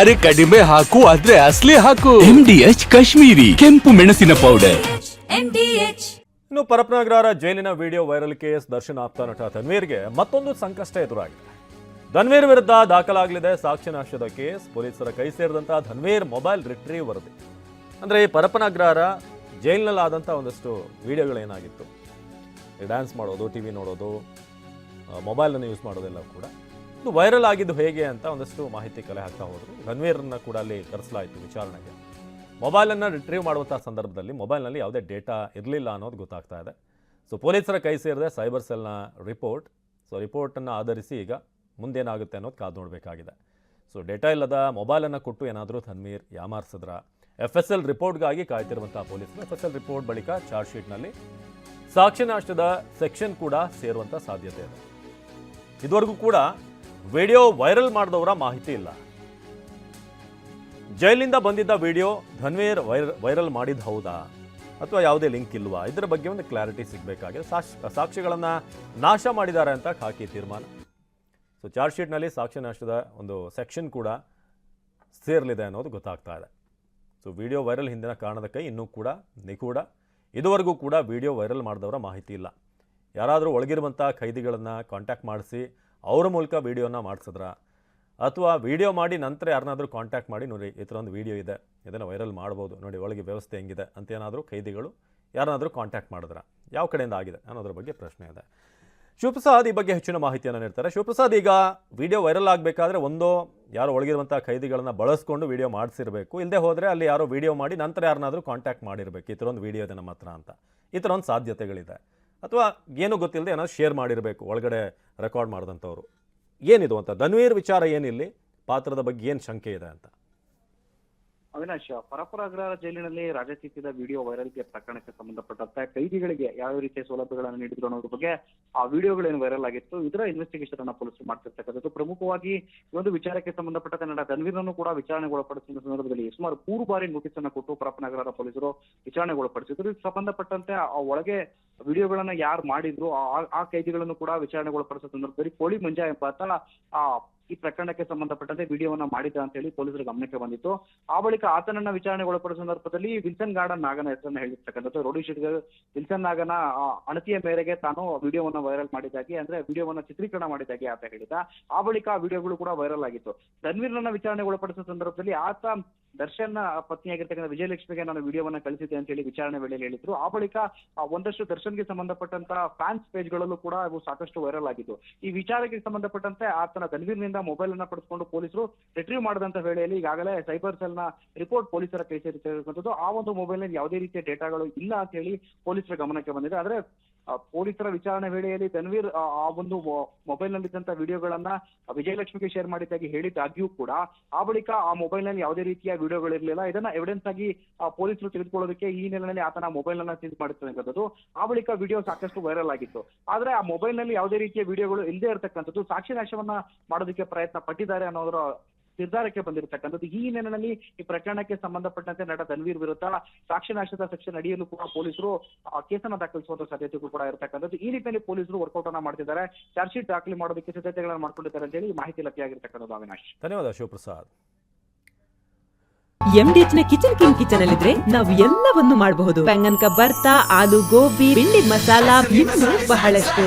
ಅರೆ ಕಡಿಮೆ ಹಾಕು ಆದ್ರೆ ಅಸಲಿ ಹಾಕು MDH ಕಾಶ್ಮೀರಿ ಕೆಂಪು ಮೆಣಸಿನ ಪೌಡರ್. ಇನ್ನು ಪರಪ್ಪನಗರ ಜೈಲಿನ ವಿಡಿಯೋ ವೈರಲ್ ಕೇಸ್ ದರ್ಶನ್ ಆಪ್ತ ನಟ ಧನ್ವೀರ್ಗೆ ಮತ್ತೊಂದು ಸಂಕಷ್ಟ ಎದುರಾಗಿದೆ. ಧನ್ವೀರ್ ವಿರುದ್ಧ ದಾಖಲಾಗಲಿದೆ ಸಾಕ್ಷ್ಯ ನಾಶದ ಕೇಸ್. ಪೊಲೀಸರ ಕೈ ಸೇರಿದಂತಹ ಧನ್ವೀರ್ ಮೊಬೈಲ್ ರಿಟ್ರೀವ್ ವರದಿ ಅಂದ್ರೆ ಈ ಪರಪ್ಪನಗರ ಜೈಲಿನಲ್ಲಾದಂಥ ಒಂದಷ್ಟು ವಿಡಿಯೋಗಳೇನಾಗಿತ್ತು, ಡ್ಯಾನ್ಸ್ ಮಾಡೋದು, ಟಿವಿ ನೋಡೋದು, ಮೊಬೈಲನ್ನು ಯೂಸ್ ಮಾಡೋದೆಲ್ಲ ಕೂಡ ಇದು ವೈರಲ್ ಆಗಿದ್ದು ಹೇಗೆ ಅಂತ ಒಂದಷ್ಟು ಮಾಹಿತಿ ಕಲೆ ಹಾಕ್ತಾ ಹೋದ್ರು. ಧನ್ವೀರ್ನ ಕೂಡ ಅಲ್ಲಿ ಕರೆಸಲಾಯಿತು ವಿಚಾರಣೆಗೆ. ಮೊಬೈಲನ್ನು ರಿಟ್ರೀವ್ ಮಾಡುವಂಥ ಸಂದರ್ಭದಲ್ಲಿ ಮೊಬೈಲ್ನಲ್ಲಿ ಯಾವುದೇ ಡೇಟಾ ಇರಲಿಲ್ಲ ಅನ್ನೋದು ಗೊತ್ತಾಗ್ತಾ ಇದೆ. ಸೊ ಪೊಲೀಸರ ಕೈ ಸೇರಿದೆ ಸೈಬರ್ ಸೆಲ್ನ ರಿಪೋರ್ಟ್. ಸೊ ರಿಪೋರ್ಟನ್ನು ಆಧರಿಸಿ ಈಗ ಮುಂದೇನಾಗುತ್ತೆ ಅನ್ನೋದು ಕಾದು ನೋಡಬೇಕಾಗಿದೆ. ಸೊ ಡೇಟಾ ಇಲ್ಲದ ಮೊಬೈಲನ್ನು ಕೊಟ್ಟು ಏನಾದರೂ ಧನ್ವೀರ್ ಯಾಮಾರಿಸಿದ್ರ? FSL ರಿಪೋರ್ಟ್ಗಾಗಿ ಕಾಯ್ತಿರುವಂಥ ಪೊಲೀಸರು FSL ರಿಪೋರ್ಟ್ ಬಳಿಕ ಚಾರ್ಜ್ ಶೀಟ್ನಲ್ಲಿ ಸಾಕ್ಷ್ಯ ನಾಶದ ಸೆಕ್ಷನ್ ಕೂಡ ಸೇರುವಂಥ ಸಾಧ್ಯತೆ ಇದೆ. ಇದುವರೆಗೂ ಕೂಡ ವಿಡಿಯೋ ವೈರಲ್ ಮಾಡಿದವರ ಮಾಹಿತಿ ಇಲ್ಲ. ಜೈಲಿಂದ ಬಂದಿದ್ದ ವಿಡಿಯೋ ಧನ್ವೀರ್ ವೈರಲ್ ಮಾಡಿದ ಹೌದಾ ಅಥವಾ ಯಾವುದೇ ಲಿಂಕ್ ಇಲ್ವಾ, ಇದರ ಬಗ್ಗೆ ಒಂದು ಕ್ಲಾರಿಟಿ ಸಿಗಬೇಕಾಗಿದೆ. ಸಾಕ್ಷ್ಯಗಳನ್ನು ನಾಶ ಮಾಡಿದ್ದಾರೆ ಅಂತ ಖಾಕಿ ತೀರ್ಮಾನ. ಸೊ ಚಾರ್ಜ್ ಶೀಟ್ನಲ್ಲಿ ಸಾಕ್ಷ್ಯ ನಾಶದ ಒಂದು ಸೆಕ್ಷನ್ ಕೂಡ ಸೇರಲಿದೆ ಅನ್ನೋದು ಗೊತ್ತಾಗ್ತಾ ಇದೆ. ಸೊ ವಿಡಿಯೋ ವೈರಲ್ ಹಿಂದಿನ ಕಾರಣದ ಕೈ ಇನ್ನೂ ಕೂಡ ನಿಗೂಢ. ಇದುವರೆಗೂ ಕೂಡ ವಿಡಿಯೋ ವೈರಲ್ ಮಾಡಿದವರ ಮಾಹಿತಿ ಇಲ್ಲ. ಯಾರಾದರೂ ಒಳಗಿರುವಂಥ ಖೈದಿಗಳನ್ನು ಕಾಂಟ್ಯಾಕ್ಟ್ ಮಾಡಿಸಿ ಅವರ ಮೂಲಕ ವಿಡಿಯೋನ ಮಾಡಿಸಿದ್ರ ಅಥವಾ ವಿಡಿಯೋ ಮಾಡಿ ನಂತರ ಯಾರನ್ನಾದರೂ ಕಾಂಟ್ಯಾಕ್ಟ್ ಮಾಡಿ ನೋಡಿ ಈ ಥರ ಒಂದು ವಿಡಿಯೋ ಇದೆ, ಇದನ್ನು ವೈರಲ್ ಮಾಡ್ಬೋದು ನೋಡಿ, ಒಳಗೆ ವ್ಯವಸ್ಥೆ ಹೆಂಗಿದೆ ಅಂತ ಏನಾದರೂ ಖೈದಿಗಳು ಯಾರನ್ನಾದರೂ ಕಾಂಟ್ಯಾಕ್ಟ್ ಮಾಡಿದ್ರ, ಯಾವ ಕಡೆಯಿಂದ ಆಗಿದೆ ಅನ್ನೋದ್ರ ಬಗ್ಗೆ ಪ್ರಶ್ನೆ ಇದೆ. ಶಿವಪ್ರಸಾದ್ ಈ ಬಗ್ಗೆ ಹೆಚ್ಚಿನ ಮಾಹಿತಿಯನ್ನು ನೀಡ್ತಾರೆ. ಶಿವಪ್ರಸಾದ್, ಈಗ ವಿಡಿಯೋ ವೈರಲ್ ಆಗಬೇಕಾದ್ರೆ ಒಂದು ಯಾರೋ ಒಳಗಿರುವಂಥ ಖೈದಿಗಳನ್ನು ಬಳಸ್ಕೊಂಡು ವಿಡಿಯೋ ಮಾಡಿಸಿರಬೇಕು, ಇಲ್ಲದೆ ಹೋದರೆ ಅಲ್ಲಿ ಯಾರೋ ವಿಡಿಯೋ ಮಾಡಿ ನಂತರ ಯಾರನ್ನಾದರೂ ಕಾಂಟ್ಯಾಕ್ಟ್ ಮಾಡಿರಬೇಕು, ಈ ಥರ ಒಂದು ವಿಡಿಯೋ ಇದೆ ನಮ್ಮ ಹತ್ರ ಅಂತ, ಈ ಥರ ಒಂದು ಸಾಧ್ಯತೆಗಳಿದೆ. ಅಥವಾ ಏನೂ ಗೊತ್ತಿಲ್ಲದೆ ಏನಾದ್ರು ಶೇರ್ ಮಾಡಿರಬೇಕು ಒಳಗಡೆ ರೆಕಾರ್ಡ್ ಮಾಡಿದಂಥವ್ರು. ಏನಿದು ಅಂತ ಧನ್ವೀರ್ ವಿಚಾರ ಏನಿಲ್ಲಿ, ಪಾತ್ರದ ಬಗ್ಗೆ ಏನು ಶಂಕೆ ಇದೆ ಅಂತ? ಅವಿನಾಶ್, ಪರಪ್ಪನಗರ ಜೈಲಿನಲ್ಲಿ ರಾಜಕೀಯದ ವಿಡಿಯೋ ವೈರಲ್ಗೆ ಪ್ರಕರಣಕ್ಕೆ ಸಂಬಂಧಪಟ್ಟಂತೆ ಖೈದಿಗಳಿಗೆ ಯಾವ ರೀತಿಯ ಸೌಲಭ್ಯಗಳನ್ನು ನೀಡಿದ್ರು ಅನ್ನೋದ್ರ ಬಗ್ಗೆ ಆ ವಿಡಿಯೋಗಳೇನು ವೈರಲ್ ಆಗಿತ್ತು, ಇದರ ಇನ್ವೆಸ್ಟಿಗೇಷನ್ ಅನ್ನ ಪೊಲೀಸರು ಮಾಡ್ತಿರ್ತಕ್ಕಂಥದ್ದು. ಪ್ರಮುಖವಾಗಿ ಈ ಒಂದು ವಿಚಾರಕ್ಕೆ ಸಂಬಂಧಪಟ್ಟಂತೆ ನಟ ಧನ್ವೀರ್ನನ್ನು ಕೂಡ ವಿಚಾರಣೆಗೊಳಪಡಿಸಿದ ಸಂದರ್ಭದಲ್ಲಿ ಸುಮಾರು 3 ಬಾರಿ ನೋಟಿಸ್ ಅನ್ನು ಕೊಟ್ಟು ಪರಪ್ಪನಗರ ಪೊಲೀಸರು ವಿಚಾರಣೆಗೊಳಪಡಿಸಿದ್ರು. ಇದಕ್ಕೆ ಸಂಬಂಧಪಟ್ಟಂತೆ ಆ ಒಳಗೆ ವಿಡಿಯೋಗಳನ್ನ ಯಾರು ಮಾಡಿದ್ರು ಆ ಖೈದಿಗಳನ್ನು ಕೂಡ ವಿಚಾರಣೆಗೊಳಪಡಿಸಿದ ಸಂದರ್ಭದಲ್ಲಿ ಕೋಳಿ ಮಂಜ ಎಂಬಾತ ಈ ಪ್ರಕರಣಕ್ಕೆ ಸಂಬಂಧಪಟ್ಟಂತೆ ವಿಡಿಯೋವನ್ನ ಮಾಡಿದ ಅಂತ ಹೇಳಿ ಪೊಲೀಸರ ಗಮನಕ್ಕೆ ಬಂದಿತ್ತು. ಆ ಬಳಿಕ ಆತನನ್ನ ವಿಚಾರಣೆಗೊಳಪಡಿಸುವ ಸಂದರ್ಭದಲ್ಲಿ ವಿಲ್ಸನ್ ಗಾರ್ಡನ್ ನಾಗನ ಹೆಸರನ್ನ ಹೇಳಿರ್ತಕ್ಕಂಥದ್ದು. ರೌಡಿ ಶೀಟರ್ ವಿಲ್ಸನ್ ನಾಗನ ಅಣತಿಯ ಮೇರೆಗೆ ತಾನು ವಿಡಿಯೋವನ್ನ ವೈರಲ್ ಮಾಡಿದ್ದಾಗಿ, ಅಂದ್ರೆ ವಿಡಿಯೋವನ್ನ ಚಿತ್ರೀಕರಣ ಮಾಡಿದ್ದಾಗಿ ಆತ ಹೇಳಿದ. ಆ ಬಳಿಕ ಆ ವಿಡಿಯೋಗಳು ಕೂಡ ವೈರಲ್ ಆಗಿತ್ತು. ಧನ್ವೀರ್ನನ್ನ ವಿಚಾರಣೆಗೊಳಪಡಿಸುವ ಸಂದರ್ಭದಲ್ಲಿ ಆತ ದರ್ಶನ್ ಪತ್ನಿಯಾಗಿರ್ತಕ್ಕಂಥ ವಿಜಯಲಕ್ಷ್ಮಿಗೆ ನಾನು ವಿಡಿಯೋವನ್ನ ಕಳಿಸಿದ್ದೆ ಅಂತ ಹೇಳಿ ವಿಚಾರಣೆ ವೇಳೆಯಲ್ಲಿ ಹೇಳಿದ್ರು. ಆ ಬಳಿಕ ಒಂದಷ್ಟು ದರ್ಶನ್ಗೆ ಸಂಬಂಧಪಟ್ಟಂತ ಫ್ಯಾನ್ಸ್ ಪೇಜ್ಗಳಲ್ಲೂ ಕೂಡ ಅವು ಸಾಕಷ್ಟು ವೈರಲ್ ಆಗಿತ್ತು. ಈ ವಿಚಾರಕ್ಕೆ ಸಂಬಂಧಪಟ್ಟಂತೆ ಆತನ ಧನ್ವೀರ್ನಿಂದ ಮೊಬೈಲ್ ಅನ್ನ ಪಡೆದುಕೊಂಡು ಪೊಲೀಸರು ರಿಟ್ರೀವ್ ಮಾಡಿದಂತ ವೇಳೆಯಲ್ಲಿ ಈಗಾಗಲೇ ಸೈಬರ್ ಸೆಲ್ ನ ರಿಪೋರ್ಟ್ ಪೊಲೀಸರ ಕೈ ಸೇರಿರ್ತಕ್ಕಂಥದ್ದು. ಆ ಒಂದು ಮೊಬೈಲ್ ನಲ್ಲಿ ಯಾವುದೇ ರೀತಿಯ ಡೇಟಾಗಳು ಇಲ್ಲ ಅಂತ ಹೇಳಿ ಪೊಲೀಸರ ಗಮನಕ್ಕೆ ಬಂದಿದೆ. ಆದ್ರೆ ಪೊಲೀಸರ ವಿಚಾರಣೆ ವೇಳೆಯಲ್ಲಿ ಧನ್ವೀರ್ ಆ ಒಂದು ಮೊಬೈಲ್ ನಲ್ಲಿದ್ದಂತ ವಿಡಿಯೋಗಳನ್ನ ವಿಜಯಲಕ್ಷ್ಮಿಗೆ ಶೇರ್ ಮಾಡಿದ್ದಾಗಿ ಹೇಳಿದ್ದಾಗ್ಯೂ ಕೂಡ ಆ ಬಳಿಕ ಆ ಮೊಬೈಲ್ ನಲ್ಲಿ ಯಾವುದೇ ರೀತಿಯ ವಿಡಿಯೋಗಳಿರಲಿಲ್ಲ. ಇದನ್ನ ಎವಿಡೆನ್ಸ್ ಆಗಿ ಪೊಲೀಸರು ತೆಗೆದುಕೊಳ್ಳೋದಕ್ಕೆ ಈ ನೆಲೆಯಲ್ಲಿ ಆತನ ಮೊಬೈಲ್ ಅನ್ನ ಸೀಸ್ ಮಾಡಿರ್ತಕ್ಕಂಥದ್ದು. ಆ ಬಳಿಕ ವಿಡಿಯೋ ಸಾಕಷ್ಟು ವೈರಲ್ ಆಗಿತ್ತು. ಆದ್ರೆ ಆ ಮೊಬೈಲ್ ನಲ್ಲಿ ಯಾವುದೇ ರೀತಿಯ ವಿಡಿಯೋಗಳು ಇಲ್ಲದೆ ಇರತಕ್ಕಂಥದ್ದು, ಸಾಕ್ಷಿ ನಾಶವನ್ನ ಮಾಡೋದಕ್ಕೆ ಪ್ರಯತ್ನ ಪಟ್ಟಿದ್ದಾರೆ ಅನ್ನೋದರ ನಿರ್ಧಾರಕ್ಕೆ ಬಂದಿರತಕ್ಕಂಥದ್ದು. ಈ ಹಿನ್ನೆಲೆಯಲ್ಲಿ ಈ ಪ್ರಕರಣಕ್ಕೆ ಸಂಬಂಧಪಟ್ಟಂತೆ ನಟ ಧನ್ವೀರ್ ವಿರುದ್ಧ ಸಾಕ್ಷ್ಯ ನಾಶದ ಸೆಕ್ಷನ್ ಅಡಿಯಲ್ಲೂ ಕೂಡ ಪೊಲೀಸರು ಕೇಸನ್ನ ದಾಖಲಿಸುವಂತ ಸಾಧ್ಯತೆಗಳು ಕೂಡ ಇರತಕ್ಕಂಥದ್ದು. ಈ ನಿಟ್ಟಿನಲ್ಲಿ ಪೊಲೀಸರು ವರ್ಕೌಟ್ ಅನ್ನ ಮಾಡ್ತಿದ್ದಾರೆ, ಚಾರ್ಜ್ ಶೀಟ್ ದಾಖಲೆ ಮಾಡೋದಕ್ಕೆ ಸಿದ್ಧತೆಗಳನ್ನು ಮಾಡ್ಕೊಂಡಿದ್ದಾರೆ ಅಂತ ಹೇಳಿ ಮಾಹಿತಿ ಲಭ್ಯವಾಗಿರ್ತಕ್ಕಂಥದ್ದು. ಅವಿನಾಶ್, ಧನ್ಯವಾದ ಶಿವಪ್ರಸಾದ್. MDH ನ ಕಿಚನ್ ಅಲ್ಲಿದ್ರೆ ನಾವು ಎಲ್ಲವನ್ನು ಮಾಡಬಹುದು. ಬೆಂಗನ್ಕ ಬರ್ತಾ, ಆಲೂ ಗೋಬಿ, ಬೆಂಡಿ ಮಸಾಲಾ, ಇನ್ನೂ ಬಹಳಷ್ಟು.